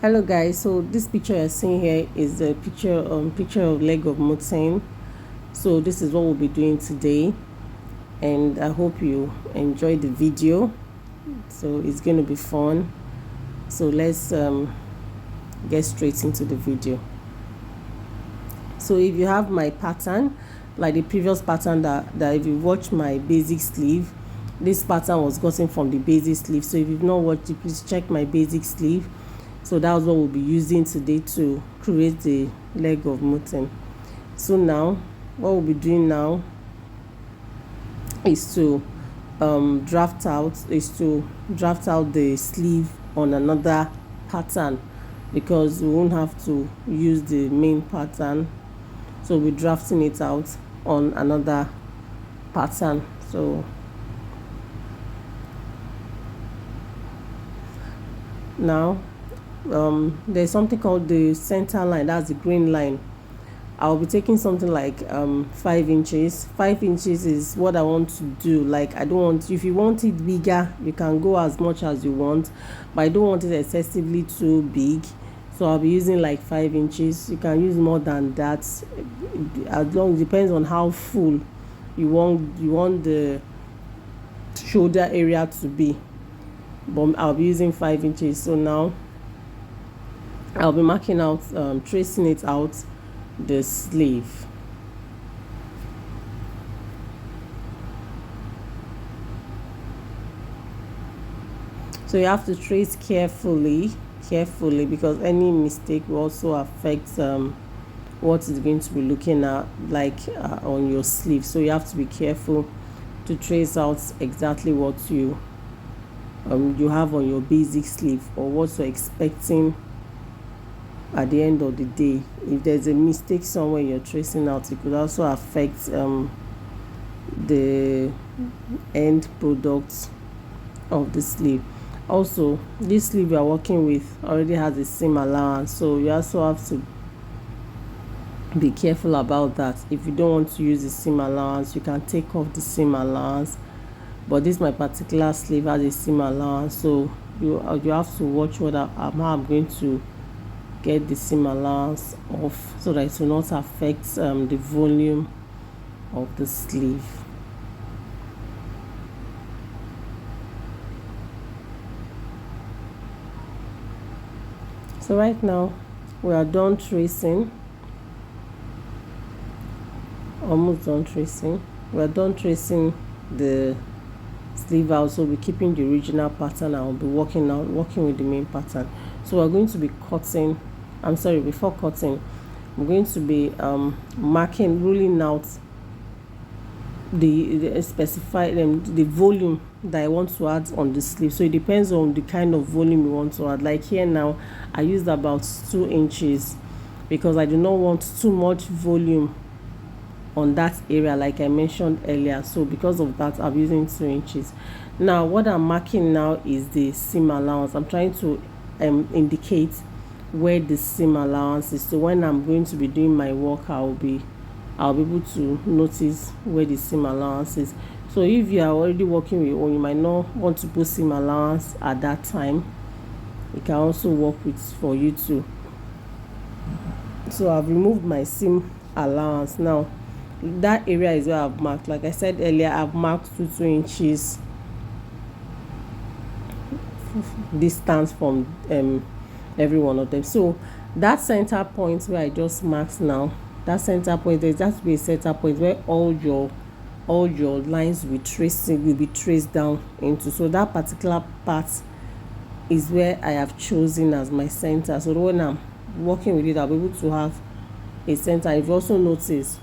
Hello guys, so this picture you're seeing here is the picture of leg of mutton. So this is what we'll be doing today, and I hope you enjoy the video. So it's going to be fun. So let's get straight into the video. So if you have my pattern, like the previous pattern that if you watch my basic sleeve, this pattern was gotten from the basic sleeve. So if you've not watched it, please check my basic sleeve. So that's what we'll be using today to create the leg of mutton. So now what we'll be doing now is to draft out the sleeve on another pattern, because we won't have to use the main pattern. So we're drafting it out on another pattern. So now there's something called the center line, that's the green line. I'll be taking something like 5 inches. 5 inches is what I want to do. Like, I don't want, if you want it bigger, you can go as much as you want, but I don't want it excessively too big, so I'll be using like 5 inches. You can use more than that, as long, depends on how full you want the shoulder area to be, but I'll be using 5 inches. So now I'll be marking out, tracing it out the sleeve. So you have to trace carefully, because any mistake will also affect what is going to be looking at, like on your sleeve. So you have to be careful to trace out exactly what you have on your basic sleeve, or what you're expecting at the end of the day. If there's a mistake somewhere you're tracing out, it could also affect the end product of the sleeve. Also, this sleeve you are working with already has a seam allowance, so you also have to be careful about that. If you don't want to use the seam allowance, you can take off the seam allowance, but this my particular sleeve has a seam allowance, so you have to watch how I'm going to get the seam allowance off, so that it will not affect the volume of the sleeve. So right now we are done tracing, almost done tracing. We are done tracing the sleeve out, so we're keeping the original pattern. I'll be working with the main pattern. So we're going to be cutting, before cutting, I'm going to be ruling out the volume that I want to add on the sleeve. So it depends on the kind of volume you want to add. Like here now, I used about 2 inches, because I do not want too much volume on that area, like I mentioned earlier. So because of that, I'm using 2 inches. Now what I'm marking now is the seam allowance. I'm trying to indicate where the seam allowance is, so when I'm going to be doing my work, I'll be able to notice where the seam allowance is. So if you are already working with your own, you might not want to put seam allowance at that time. It can also work for you too. So I've removed my seam allowance. Now that area is where I've marked. Like I said earlier, I've marked 2 inches distance from every one of them. So that center point where I just marked now, that center point, there has to be a center point where all your lines will be traced down into. So that particular part is where I have chosen as my center. So when I'm working with it, I'll be able to have a center. If you also notice,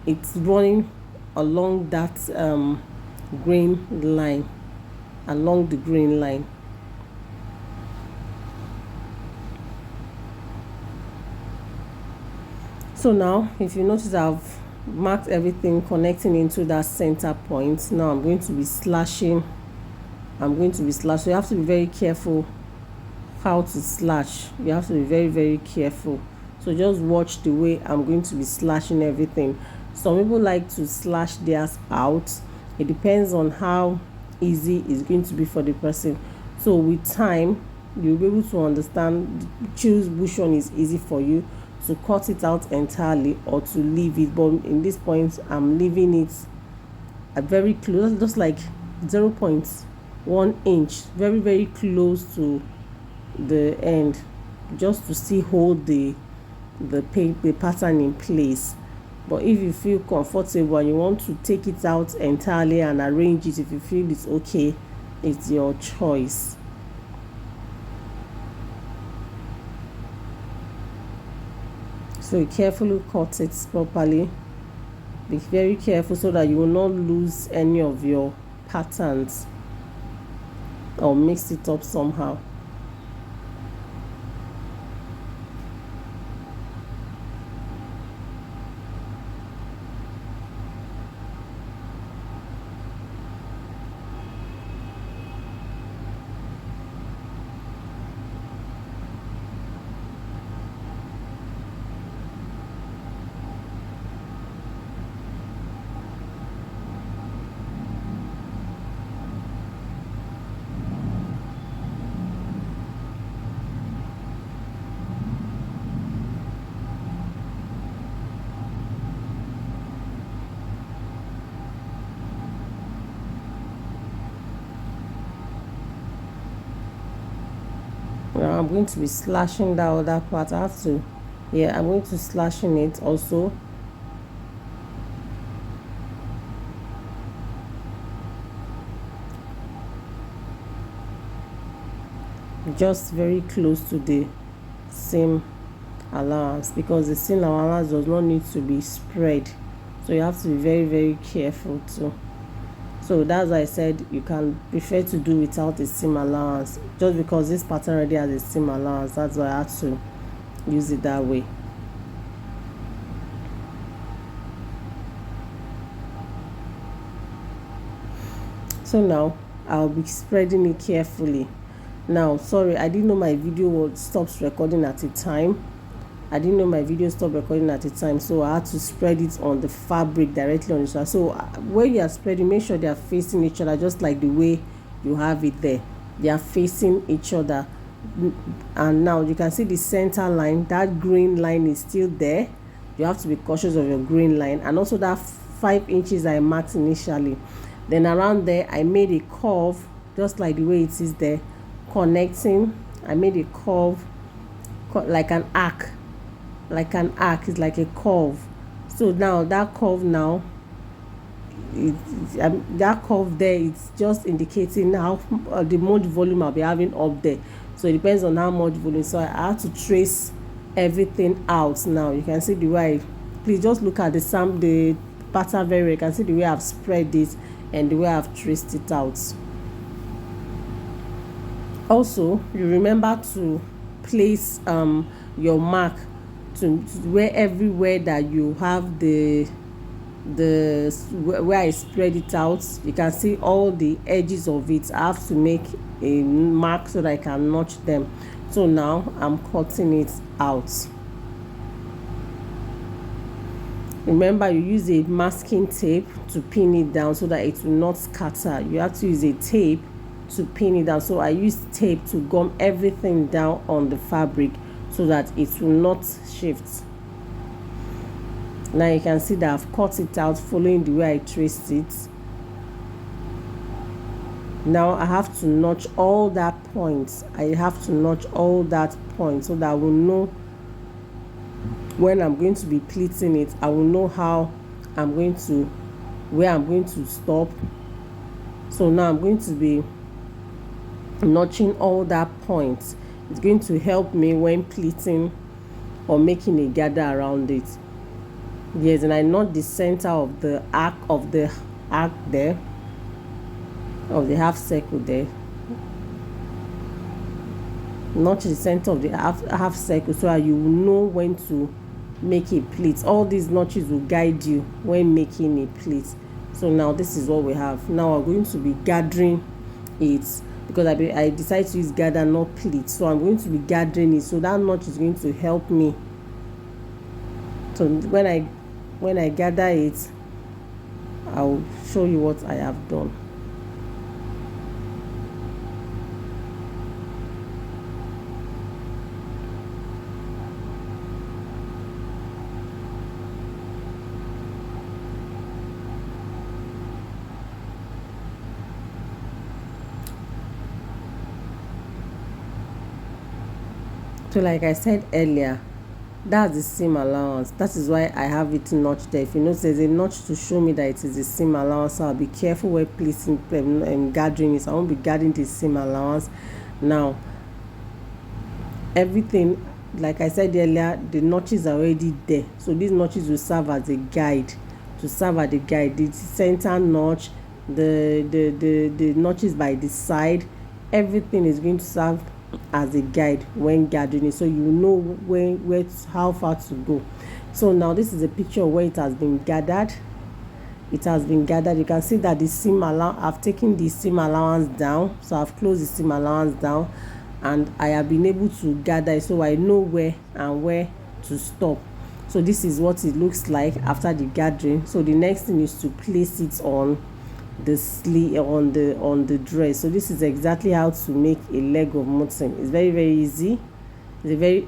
it's running along that green line, along the green line. So now, if you notice, I've marked everything connecting into that center point. Now I'm going to be slashing. So you have to be very careful how to slash. You have to be very, very careful. So just watch the way I'm going to be slashing everything. Some people like to slash theirs out. It depends on how easy it's going to be for the person. So with time, you'll be able to understand, choose which one is easy for you, to cut it out entirely or to leave it. But in this point, I'm leaving it at very close, just like 0.1 inch, very very close to the end, just to still hold the pattern in place. But if you feel comfortable and you want to take it out entirely and arrange it, if you feel it's okay, it's your choice. So you carefully cut it properly. Be very careful so that you will not lose any of your patterns or mix it up somehow. Now I'm going to be slashing that other part. I have to, yeah, I'm going to slashing it also. Just very close to the seam allowance, because the seam allowance does not need to be spread, so you have to be very very careful too. So that's why I said you can prefer to do without a seam allowance, just because this pattern already has a seam allowance. That's why I had to use it that way. So now I'll be spreading it carefully. Now, sorry, I didn't know my video stops recording at a time. So I had to spread it on the fabric directly on the side. So when you are spreading, make sure they are facing each other, just like the way you have it there. They are facing each other. And now you can see the center line, that green line is still there. You have to be cautious of your green line, and also that 5 inches I marked initially. Then around there I made a curve, just like the way it is there, connecting. I made a curve like an arc. It's like a curve. So now that curve that curve there, it's just indicating how the much volume I'll be having up there. So it depends on how much volume. So I have to trace everything out. Now you can see the way please just look at the pattern very well. You can see the way I've spread it and the way I've traced it out. Also, you remember to place your mark to where everywhere that you have the where I spread it out. You can see all the edges of it. I have to make a mark so that I can notch them. So now I'm cutting it out. Remember, you use a masking tape to pin it down so that it will not scatter. You have to use a tape to pin it down. So I use tape to gum everything down on the fabric so that it will not shift. Now you can see that I've cut it out following the way I traced it. Now I have to notch all that points. So that I will know when I'm going to be pleating it. I will know where I'm going to stop. So now I'm going to be notching all that points. It's going to help me when pleating or making a gather around it. Yes, and I knot the center of the arc there, of the half circle there. Notch the center of the half circle so that you will know when to make a pleat. All these notches will guide you when making a pleat. So now this is what we have. Now I'm going to be gathering it, because I decided to use gather, not pleat. So I'm going to be gathering it. So that notch is going to help me. So when I gather it, I'll show you what I have done. So like I said earlier, that's the seam allowance. That is why I have it notched there. If you notice, there's a notch to show me that it is the seam allowance, so I'll be careful when placing gathering it. I won't be gathering the seam allowance. Now everything, like I said earlier, the notches are already there, so these notches will serve as a guide. The center notch, the notches by the side, everything is going to serve as a guide when gathering it, so you know how far to go. So now this is a picture of where it has been gathered. You can see that the seam allowance, I've taken the seam allowance down, so I've closed the seam allowance down, and I have been able to gather it, so I know where to stop. So this is what it looks like after the gathering. So the next thing is to place it on the sleeve, on the dress. So this is exactly how to make a leg of mutton. It's very easy. It's very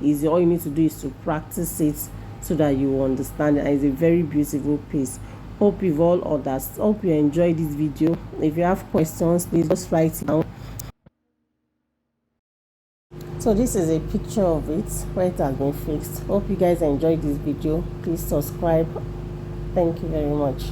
easy. All you need to do is to practice it so that you understand it, and it's a very beautiful piece. Hope you've all understood. Hope you enjoyed this video. If you have questions, please just write it down. So this is a picture of it where it has been fixed. Hope you guys enjoyed this video. Please subscribe. Thank you very much.